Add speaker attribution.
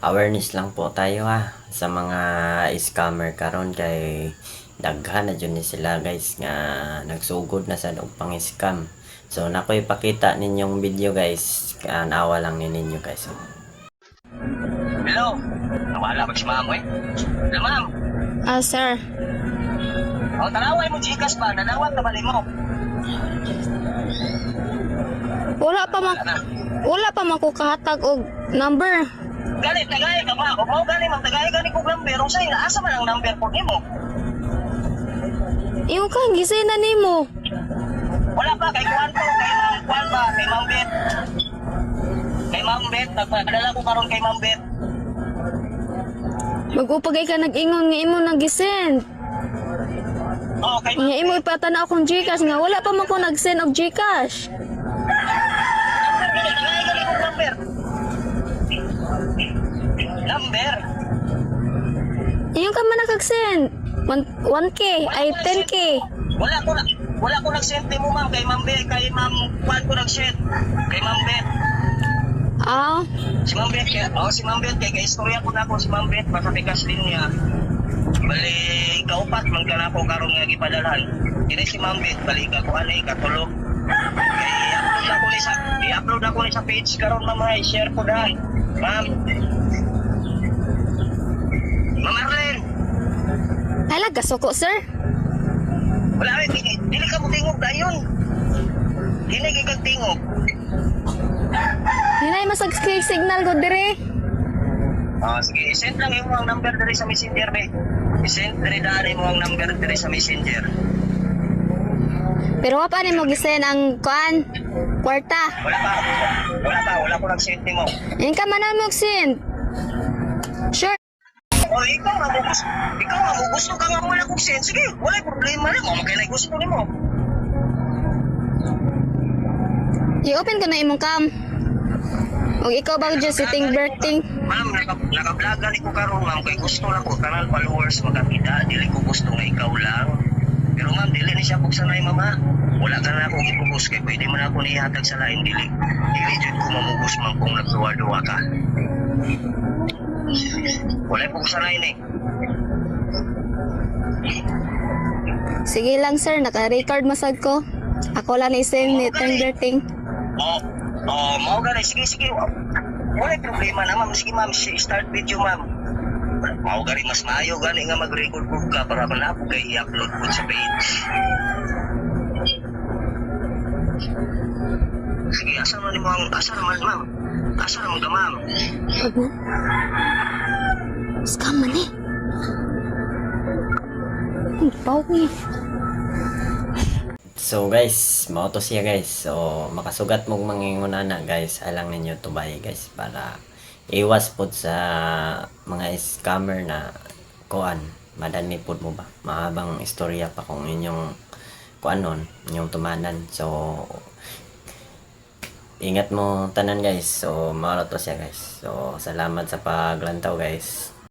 Speaker 1: awareness lang po tayo ha sa mga scammer karon kay daghan na dyan ni sila guys nga nagsugod na sa pang scam. So nakoy ipakita ninyong video guys, nawa lang ninyo guys.
Speaker 2: Hello, nawala ba si ma'am eh? Hello ma'am.
Speaker 3: Sir.
Speaker 2: O, tanaway mo Gcash ba? Nanawag na bali mo.
Speaker 3: Wala pa man ko kahatag og number.
Speaker 2: Gani, tagay ka ba? Kung mo gani, magtagay ko number. Kung sa'yo, naasa man ang number po ni mo?
Speaker 3: Yung kang gisay na nimo.
Speaker 2: Wala pa, kay Juan ko, kay Ma'am Juan ba? Kay Ma'am Bet. Kay Ma'am Bet, nagpadala ko karon kay Ma'am Bet.
Speaker 3: Mag-upagay ka nag-ingon nga imo nag-send.
Speaker 2: O, kay Ma'am
Speaker 3: Nga imo ipatana akong Gcash nga wala pa man ko nag-send og Gcash.
Speaker 2: number, tagay gani ko number. Number?
Speaker 3: Yung ka man nakag-send. 1K ay 10K.
Speaker 2: Wala ko nag-send mo ma'am, kay Ma'am Bet, kay Ma'am Juan ko nag-send. Kay Ma'am Bet. Si Ma'am Bet, si Ma'am Bet, kay istorya ko na ako si Ma'am Bet, makapikas din niya. Bali, kaupat, magkana ko karon nga gipadalhan. Dili si Ma'am Bet, bali ka ko anay, katulog. Kay i-upload ako ni sa page karon ma'am, i-share ko dahil. Ma'am. Ma'am Arlene.
Speaker 3: Hala gasoko sir.
Speaker 2: Wala rin, dili ka mo tingog dayon. Dili kag tingog.
Speaker 3: Hinay masag signal ko dire.
Speaker 2: Sige, isend lang mo ang number diri sa Messenger, be. Isend diri daan mo ang number diri sa Messenger.
Speaker 3: Pero wa pa ni mo gisend ang kuan kwarta.
Speaker 2: Wala ko nag-send mo.
Speaker 3: Yung ka man mo send. Sure.
Speaker 2: Ikaw nga mo gusto ka nga wala kong send. Sige, wala problema na mo. Magkaya gusto ni mo.
Speaker 3: I-open ko na imong cam. O ikaw ba dyan sitting berting?
Speaker 2: Ma'am, naka-vlogan ko karon ma'am. Kay gusto lang ko, kanal followers magkakita. Dili ko gusto nga ikaw lang. Pero ma'am, dili ni siya buksanay mama. Wala ka na akong ipugos kay pwede man ako nihatag sa lain. Dili dyan ko mamugos man kung nagduwa-duwa ka. Wala buksanay ni.
Speaker 3: Sige lang sir, naka-record masag ko. Ako lang i-send ni berting.
Speaker 2: Mau gani, sige. Wala problema na ma'am. Sige ma'am, start video ma'am. Mau gani, mas maayo gani nga mag-record ko ka para man ako kay i-upload ko sa page. Sige, asa naman ma'am? Asa naman ka ma'am?
Speaker 3: Ano? Scam man eh. Pau ni.
Speaker 1: So guys, mao to siya guys. So makasugat mo mangingunan na guys, alang ninyo tubay guys para iwas pod sa mga scammer na kuan. Madani pod mo ba? Mahabang istorya pa kung inyong kuanon, inyong tumanan. So ingat mo tanan guys. So mao to siya guys. So salamat sa paglantaw guys.